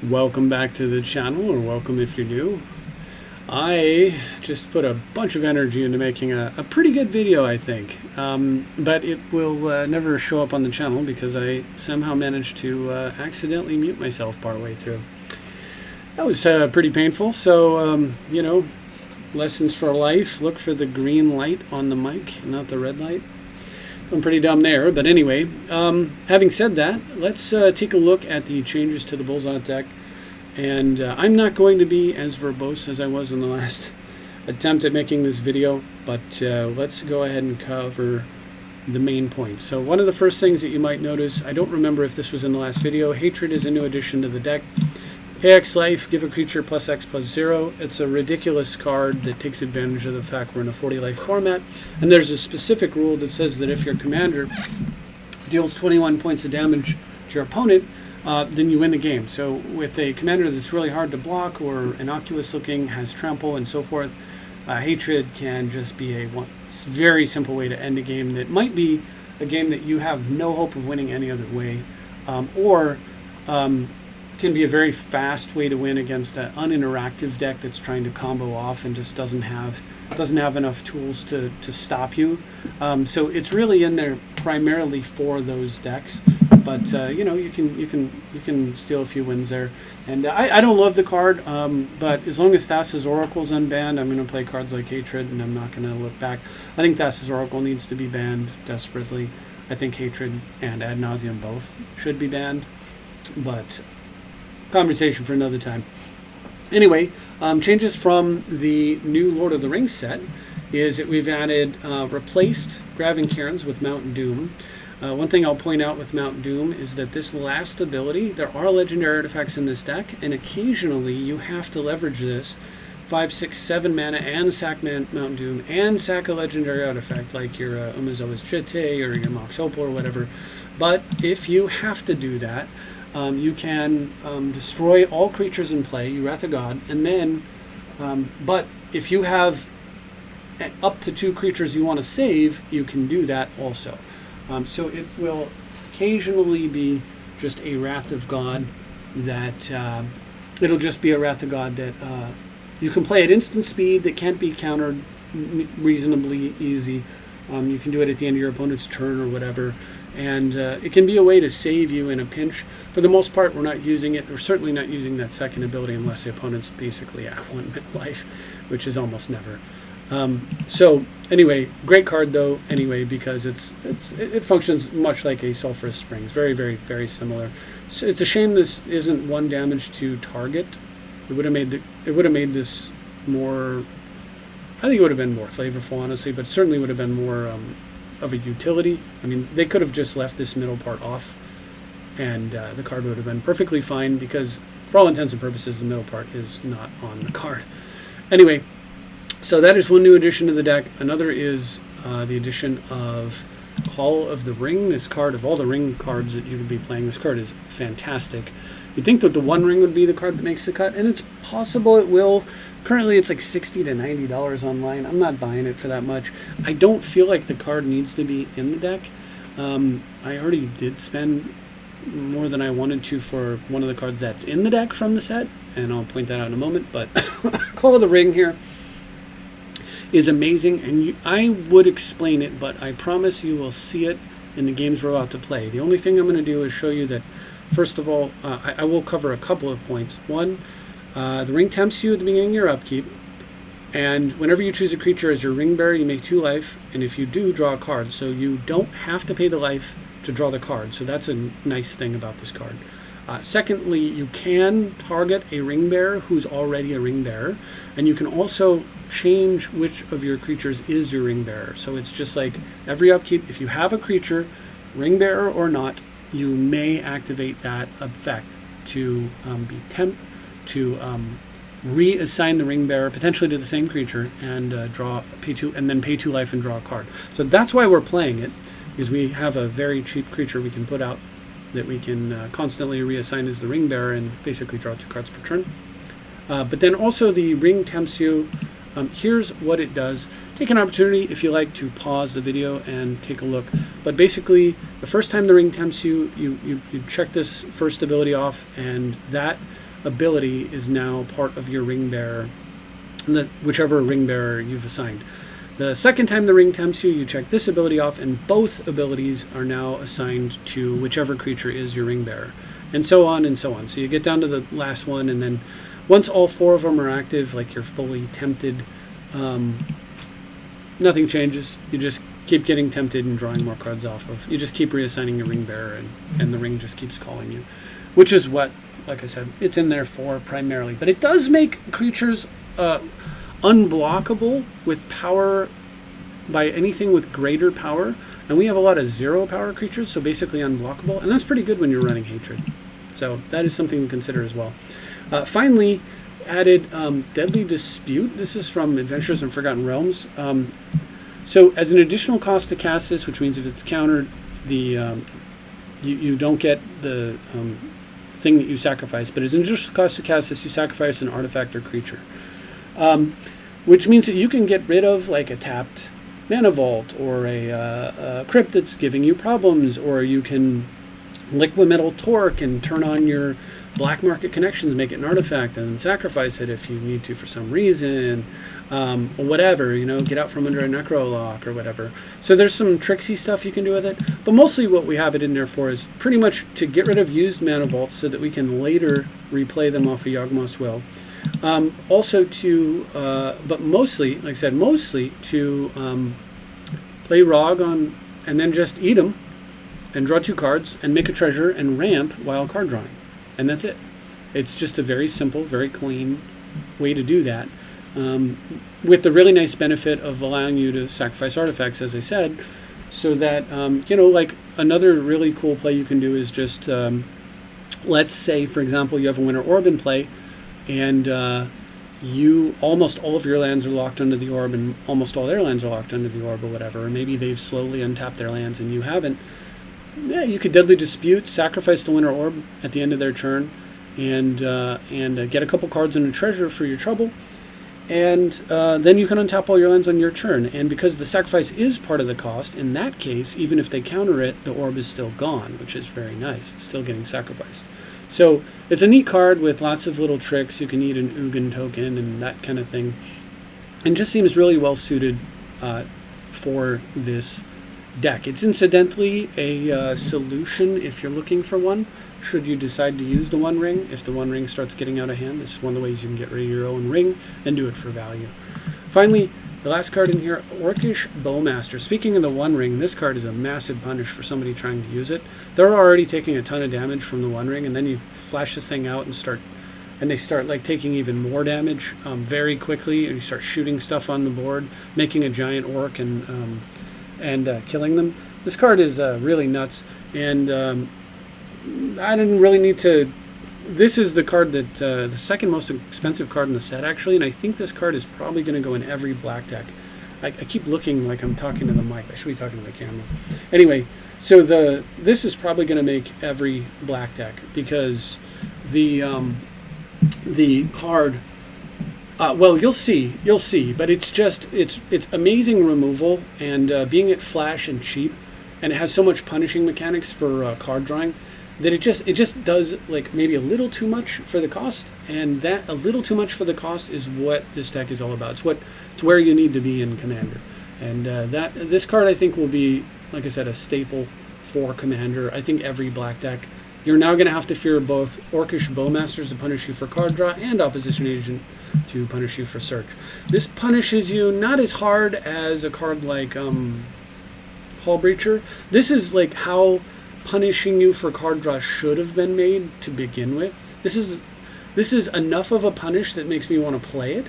Welcome back to the channel, or welcome if you're new. I just put a bunch of energy into making a pretty good video, I think, but it will never show up on the channel because I somehow managed to accidentally mute myself partway through. That was pretty painful, so lessons for life. Look for the green light on the mic, not the red light. I'm pretty dumb there, but anyway, having said that, let's take a look at the changes to the Bullszat deck. And I'm not going to be as verbose as I was in the last attempt at making this video, but let's go ahead and cover the main points. So one of the first things that you might notice, I don't remember if this was in the last video, Hatred is a new addition to the deck. Pay X life, give a creature plus X plus 0. It's a ridiculous card that takes advantage of the fact we're in a 40 life format. And there's a specific rule that says that if your commander deals 21 points of damage to your opponent, then you win the game. So with a commander that's really hard to block or innocuous looking, has trample and so forth, Hatred can just be a very simple way to end a game that might be a game that you have no hope of winning any other way, or can be a very fast way to win against an uninteractive deck that's trying to combo off and just doesn't have enough tools to stop you. So it's really in there primarily for those decks, but you can steal a few wins there. And I don't love the card, but as long as Thassa's Oracle's unbanned, I'm going to play cards like Hatred, and I'm not going to look back. I think Thassa's Oracle needs to be banned desperately. I think Hatred and Ad Nauseam both should be banned, but conversation for another time. Anyway, changes from the new Lord of the Rings set is that we've added replaced Graven Cairns with Mount Doom. One thing I'll point out with Mount Doom is that this last ability, there are legendary artifacts in this deck, and occasionally you have to leverage this 5, 6, 7 mana and sack Mount Doom and sack a legendary artifact like your Umezawa's Jitte or your Mox Opal or whatever. But if you have to do that, you can destroy all creatures in play, you Wrath of God, and then, but if you have up to 2 creatures you want to save, you can do that also. So it will occasionally be just a Wrath of God that, it'll just be a Wrath of God that you can play at instant speed that can't be countered reasonably easy. You can do it at the end of your opponent's turn or whatever. And it can be a way to save you in a pinch. For the most part, we're not using it. We're certainly not using that second ability unless the opponent's basically at 1 minute life, which is almost never. So anyway, great card though. Anyway, because it functions much like a Sulphurous Springs. Very, very, very similar. So it's a shame this isn't 1 damage to target. It would have made this more. I think it would have been more flavorful, honestly, but certainly would have been more of a utility. I mean, they could have just left this middle part off, and the card would have been perfectly fine because, for all intents and purposes, the middle part is not on the card. Anyway, so that is one new addition to the deck. Another is the addition of Call of the Ring. This card, of all the ring cards that you could be playing, this card is fantastic. You'd think that the One Ring would be the card that makes the cut, and it's possible it will. Currently, it's like $60 to $90 online. I'm not buying it for that much. I don't feel like the card needs to be in the deck. I already did spend more than I wanted to for one of the cards that's in the deck from the set, and I'll point that out in a moment. But Call of the Ring here is amazing, and I would explain it, but I promise you will see it in the games we're about to play. The only thing I'm going to do is show you that, first of all, I will cover a couple of points. One, the ring tempts you at the beginning of your upkeep, and whenever you choose a creature as your ring bearer, you make 2 life, and if you do, draw a card. So you don't have to pay the life to draw the card, so that's a nice thing about this card. Secondly, you can target a ring bearer who's already a ring bearer, and you can also change which of your creatures is your ring bearer. So it's just like every upkeep, if you have a creature, ring bearer or not, you may activate that effect to reassign the ring bearer potentially to the same creature and pay 2 life and draw a card. So that's why we're playing it, because we have a very cheap creature we can put out that we can constantly reassign as the ring bearer and basically draw 2 cards per turn. But then also the ring tempts you. Here's what it does. Take an opportunity, if you like, to pause the video and take a look. But basically, the first time the ring tempts you, you check this first ability off, and that ability is now part of your ring bearer, whichever ring bearer you've assigned. The second time the ring tempts you, you check this ability off, and both abilities are now assigned to whichever creature is your ring bearer, and so on and so on. So you get down to the last one, and then once all 4 of them are active, like you're fully tempted, nothing changes. You just keep getting tempted and drawing more cards off of. You just keep reassigning your ring bearer, and the ring just keeps calling you, which is what, like I said, it's in there for primarily. But it does make creatures unblockable with power by anything with greater power, and we have a lot of 0 power creatures, so basically unblockable, and that's pretty good when you're running Hatred. So that is something to consider as well. Finally, added Deadly Dispute. This is from Adventures in Forgotten Realms. So as an additional cost to cast this, which means if it's countered, you don't get the thing that you sacrifice, but as an additional cost to cast this, you sacrifice an artifact or creature. Which means that you can get rid of like a tapped Mana Vault or a crypt that's giving you problems, or you can Liquimetal Torque and turn on your black market connections, make it an artifact, and then sacrifice it if you need to for some reason, or whatever, you know, get out from under a Necro Lock or whatever. So there's some tricksy stuff you can do with it, but mostly what we have it in there for is pretty much to get rid of used Mana Vaults so that we can later replay them off of Yawgmoth's Will. Also to, but mostly, like I said, mostly to play Rog on, and then just eat them, and draw 2 cards, and make a treasure, and ramp while card drawing. And that's it. It's just a very simple, very clean way to do that, with the really nice benefit of allowing you to sacrifice artifacts, as I said, so that, you know, like another really cool play you can do is just, let's say, for example, you have a Winter Orb in play, and almost all of your lands are locked under the orb, and almost all their lands are locked under the orb or whatever, or maybe they've slowly untapped their lands and you haven't. Yeah, you could Deadly Dispute, sacrifice the Winter Orb at the end of their turn, and get a couple cards and a treasure for your trouble, and then you can untap all your lands on your turn. And because the sacrifice is part of the cost, in that case, even if they counter it, the orb is still gone, which is very nice. It's still getting sacrificed. So it's a neat card with lots of little tricks. You can eat an Ugin token and that kind of thing, and just seems really well suited for this deck. It's incidentally a solution if you're looking for one, should you decide to use the One Ring. If the One Ring starts getting out of hand, this is one of the ways you can get rid of your own ring and do it for value. Finally, the last card in here, Orcish Bowmaster. Speaking of the One Ring, this card is a massive punish for somebody trying to use it. They're already taking a ton of damage from the One Ring, and then you flash this thing out and they start like taking even more damage very quickly, and you start shooting stuff on the board, making a giant orc and killing them. This card is really nuts, and I didn't really need to. This is the card that the second most expensive card in the set, actually, and I think this card is probably going to go in every black deck. I keep looking like I'm talking to the mic. I should be talking to the camera. Anyway, so this is probably going to make every black deck, because the card. Well, you'll see, but it's amazing removal, and being it flash and cheap, and it has so much punishing mechanics for card drawing, that it just does like maybe a little too much for the cost, and that a little too much for the cost is what this deck is all about. It's where you need to be in Commander, and this card I think will be, like I said, a staple for Commander. I think every black deck. You're now going to have to fear both Orcish Bowmasters to punish you for card draw and Opposition Agent to punish you for search. This punishes you not as hard as a card like Hull Breacher. This is like how punishing you for card draw should have been made to begin with. This is enough of a punish that makes me want to play it,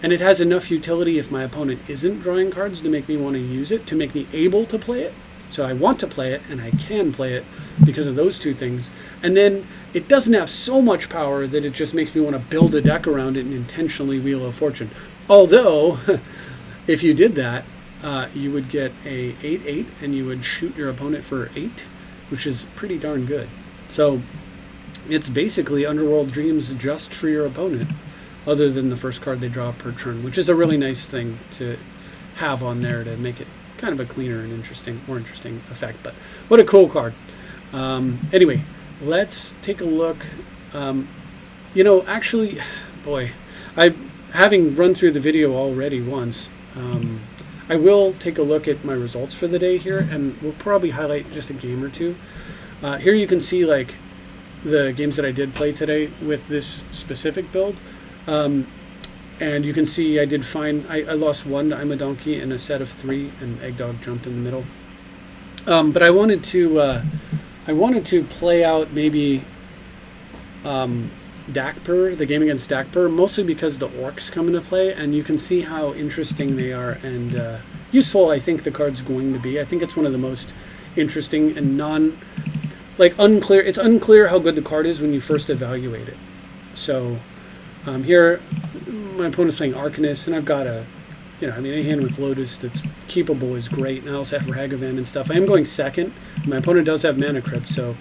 and it has enough utility if my opponent isn't drawing cards to make me want to use it, to make me able to play it. So I want to play it, and I can play it because of those two things. And then it doesn't have so much power that it just makes me want to build a deck around it and intentionally Wheel of Fortune. Although, if you did that, you would get a 8/8, and you would shoot your opponent for 8, which is pretty darn good. So it's basically Underworld Dreams just for your opponent, other than the first card they draw per turn, which is a really nice thing to have on there to make it kind of a cleaner and more interesting effect. But what a cool card. Anyway, let's take a look You know, actually, boy, having run through the video already once, I will take a look at my results for the day here, and we'll probably highlight just a game or two. Here you can see like the games that I did play today with this specific build. And you can see I did fine. I lost one to I'm a Donkey in a set of 3, and Eggdog jumped in the middle. But I wanted to play out maybe Dakper, the game against Dakper, mostly because the orcs come into play, and you can see how interesting they are and useful I think the card's going to be. I think it's one of the most interesting and unclear. It's unclear how good the card is when you first evaluate it. So here, my opponent's playing Arcanist, and I've got a hand with Lotus that's keepable is great, and I also have Ragavan and stuff. I am going second. My opponent does have Mana Crypt, so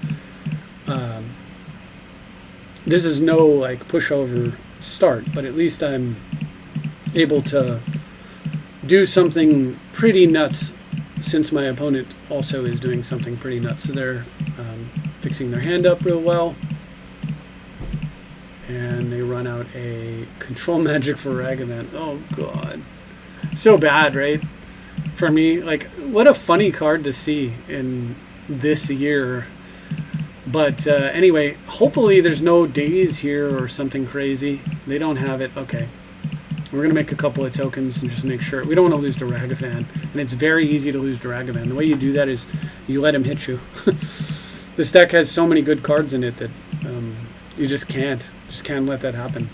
this is no like pushover start, but at least I'm able to do something pretty nuts since my opponent also is doing something pretty nuts. So they're fixing their hand up real well. And they run out a Control Magic for Ragavan. Oh, God. So bad, right? For me, like, what a funny card to see in this year. But anyway, hopefully there's no days here or something crazy. They don't have it. Okay. We're going to make a couple of tokens and just make sure. We don't want to lose to Ragavan. And it's very easy to lose to Ragavan. The way you do that is you let him hit you. This deck has so many good cards in it that you just can't let that happen.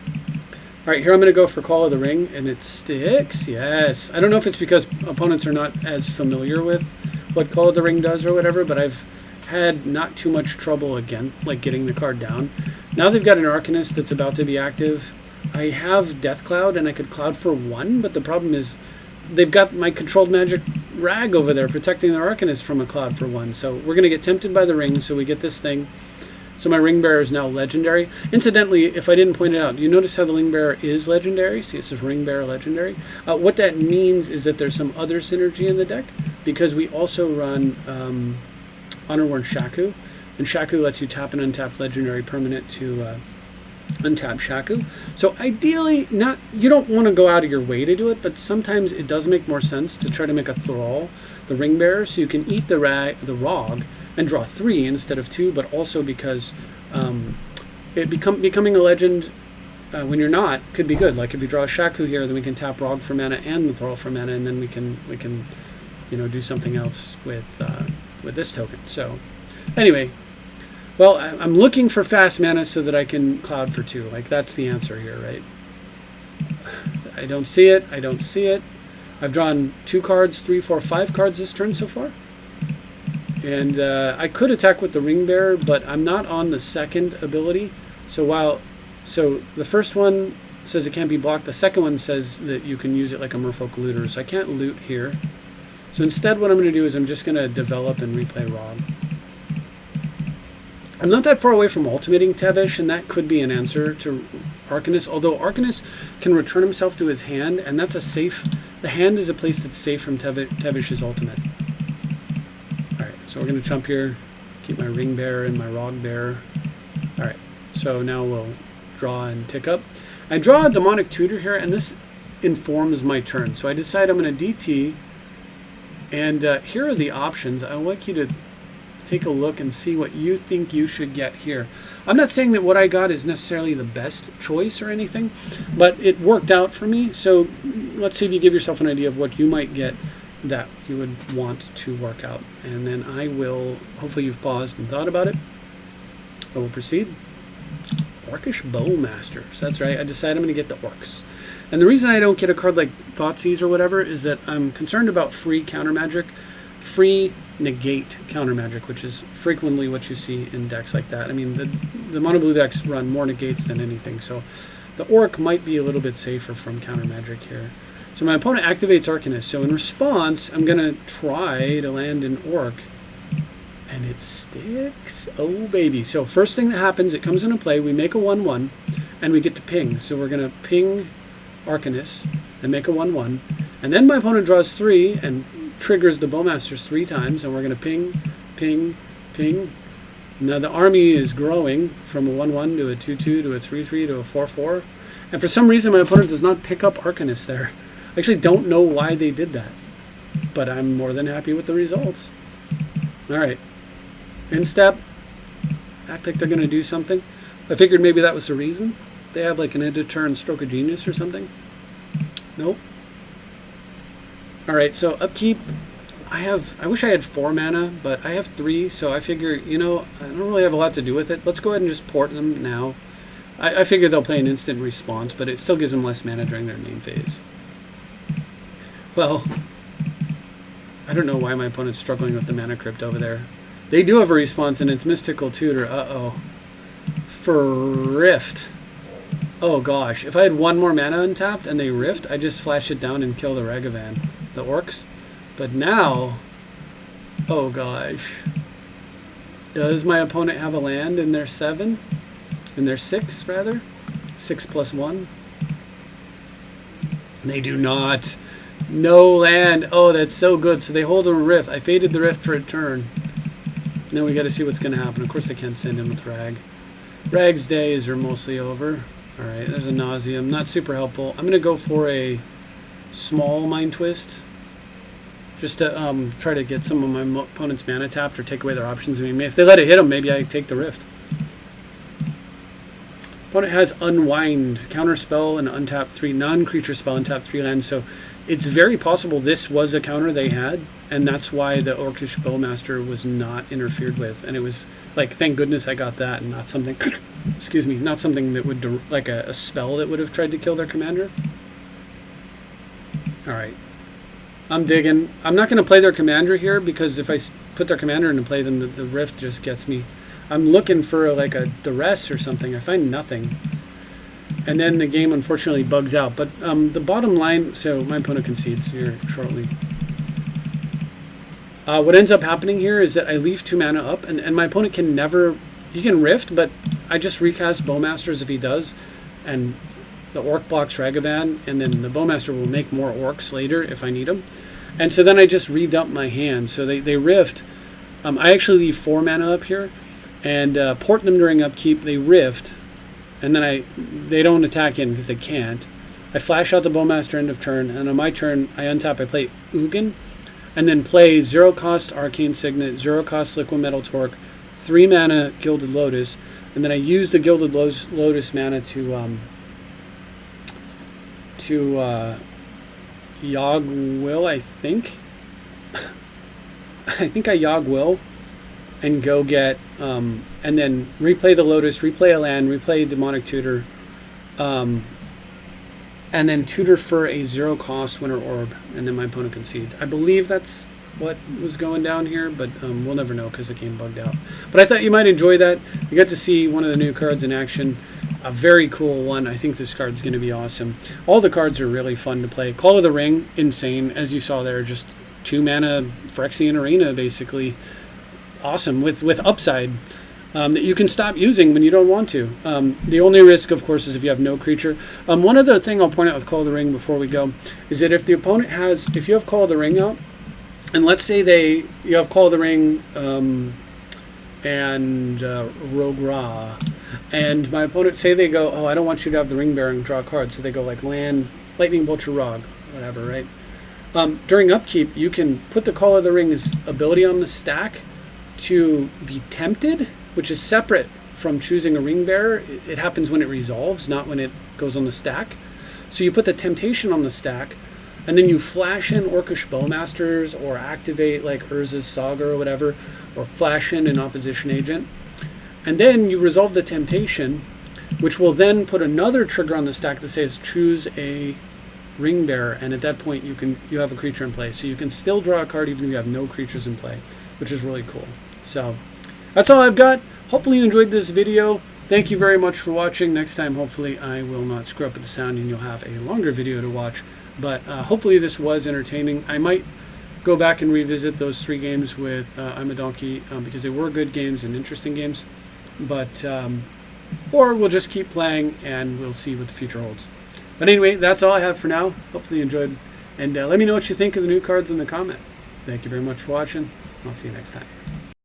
All right, here I'm going to go for Call of the Ring, and it sticks. Yes. I don't know if it's because opponents are not as familiar with what Call of the Ring does or whatever, but I've had not too much trouble again, like getting the card down. Now they've got an Arcanist that's about to be active. I have Death Cloud, and I could Cloud for 1, but the problem is they've got my Controlled Magic Rag over there protecting their Arcanist from a Cloud for 1. So we're going to get tempted by the ring, so we get this thing. So my Ring Bearer is now legendary. Incidentally, if I didn't point it out, do you notice how the Ring Bearer is legendary? See, it says Ring Bearer legendary. What that means is that there's some other synergy in the deck, because we also run Honor-Worn Shaku, and Shaku lets you tap an untapped legendary permanent to untap Shaku. So ideally, you don't want to go out of your way to do it, but sometimes it does make more sense to try to make a Thrall the Ring Bearer, so you can eat the Rog and draw 3 instead of 2, but also because becoming a legend when you're not could be good. Like if you draw a Shaku here, then we can tap Rog for mana and the Thrall for mana, and then we can do something else with this token. So anyway, well, I'm looking for fast mana so that I can Cloud for 2. Like that's the answer here, right? I don't see it. I don't see it. I've drawn 2 cards, 3, 4, 5 cards this turn so far. And I could attack with the Ring Bearer, but I'm not on the second ability. So the first one says it can't be blocked. The second one says that you can use it like a Merfolk Looter. So I can't loot here. So instead what I'm going to do is I'm just going to develop and replay Rog. I'm not that far away from ultimating Tevesh, and that could be an answer to Arcanist. Although Arcanist can return himself to his hand, and that's a safe... The hand is a place that's safe from Tevish's ultimate. Alright, so we're going to jump here, keep my Ring Bearer and my Rog Bearer. Alright, so now we'll draw and tick up. I draw a Demonic Tutor here, and this informs my turn. So I decide I'm going to DT, and here are the options. I would like you to take a look and see what you think you should get here. I'm not saying that what I got is necessarily the best choice or anything, but it worked out for me. So let's see if you give yourself an idea of what you might get that you would want to work out. And then I will, hopefully you've paused and thought about it. I will proceed. Orcish Bowmasters. That's right. I decided I'm going to get the Orcs. And the reason I don't get a card like Thoughtseize or whatever is that I'm concerned about free counter magic. Free negate counter magic, which is frequently what you see in decks like that. I mean, the mono blue decks run more negates than anything, so the Orc might be a little bit safer from counter magic here. So my opponent activates Arcanist. So in response, I'm going to try to land an Orc, and it sticks. Oh, baby. So first thing that happens, it comes into play, we make a 1-1, and we get to ping. So we're going to ping Arcanist and make a 1-1, and then my opponent draws 3 and triggers the Bowmasters 3 times, and we're going to ping, ping, ping, Now the army is growing from a 1-1 to a 2-2 to a 3-3 to a 4-4. And for some reason my opponent does not pick up Arcanist there. I actually don't know why they did that. But I'm more than happy with the results. Alright. Instep. Act like they're going to do something. I figured maybe that was the reason. They have like an end of turn stroke of genius or something. Nope. Alright, so upkeep. I wish I had 4 mana, but I have 3, so I figure, you know, I don't really have a lot to do with it. Let's go ahead and just port them now. I figure they'll play an instant response, but it still gives them less mana during their main phase. Well, I don't know why my opponent's struggling with the mana crypt over there. They do have a response, and it's Mystical Tutor. Uh-oh. For Rift. Oh gosh, if I had 1 more mana untapped and they Rift, I'd just flash it down and kill the Ragavan, the orcs. But now, oh gosh, does my opponent have a land in their 7? In their 6, rather? 6 plus 1? They do not. No land. Oh, that's so good. So they hold a Rift. I faded the Rift for a turn. Now we got to see what's going to happen. Of course, I can't send him with Rag. Rag's days are mostly over. All right, there's a Nauseam. Not super helpful. I'm going to go for a small Mind Twist. Just to try to get some of my opponent's mana tapped or take away their options. I mean, if they let it hit them, maybe I take the Rift. Opponent has Unwind, Counterspell, and untap 3 non-creature spell, untap 3 lands. So it's very possible this was a counter they had, and that's why the Orcish Bowmaster was not interfered with. And it was like, thank goodness I got that, and not something, excuse me, not something that would, like a spell that would have tried to kill their commander. All right. I'm digging. I'm not going to play their commander here because if I put their commander into play, then the Rift just gets me. I'm looking for like a duress or something. I find nothing. And then the game unfortunately bugs out. But the bottom line, so my opponent concedes here shortly. What ends up happening here is that I leave 2 mana up, and my opponent can never, he can Rift, but I just recast Bowmasters if he does. And the Orc blocks Ragavan, and then the Bowmaster will make more Orcs later if I need them. And so then I just redump my hand. So they Rift. I actually leave 4 mana up here and port them during upkeep. They Rift, and then they don't attack in because they can't. I flash out the Bowmaster end of turn, and on my turn I untap. I play Ugin, and then play 0-cost Arcane Signet, 0-cost Liquid Metal Torque, 3 mana Gilded Lotus, and then I use the Gilded Lotus mana to Yogg Will, I think. I think I Yogg Will and go get, and then replay the Lotus, replay a land, replay Demonic Tutor, and then tutor for a 0-cost Winter Orb, and then my opponent concedes. I believe that's what was going down here, but we'll never know because the game bugged out. But I thought you might enjoy that. You got to see one of the new cards in action. A very cool one. I think this card's going to be awesome. All the cards are really fun to play. Call of the Ring, insane. As you saw there, just 2 mana Phyrexian Arena, basically. Awesome, with upside that you can stop using when you don't want to. The only risk, of course, is if you have no creature. One other thing I'll point out with Call of the Ring before we go is that if the opponent has, if you have Call of the Ring out, and let's say you have Call of the Ring and Rogue Ra, and my opponent, say they go, oh, I don't want you to have the Ring Bearer and draw a card, so they go like land, Lightning Vulture Rog, whatever, right? During upkeep, you can put the Call of the Ring's ability on the stack to be tempted, which is separate from choosing a Ring Bearer. It happens when it resolves, not when it goes on the stack. So you put the temptation on the stack, and then you flash in Orcish Bowmasters or activate like Urza's Saga or whatever, or flash in an opposition agent. And then you resolve the temptation, which will then put another trigger on the stack that says choose a Ring Bearer, and at that point you have a creature in play. So you can still draw a card even if you have no creatures in play, which is really cool. So that's all I've got. Hopefully you enjoyed this video. Thank you very much for watching. Next time, hopefully I will not screw up with the sound and you'll have a longer video to watch. But hopefully this was entertaining. I might go back and revisit those 3 games with I'm a Donkey because they were good games and interesting games. But or we'll just keep playing and we'll see what the future holds. But anyway, that's all I have for now. Hopefully you enjoyed. And let me know what you think of the new cards in the comment. Thank you very much for watching. I'll see you next time.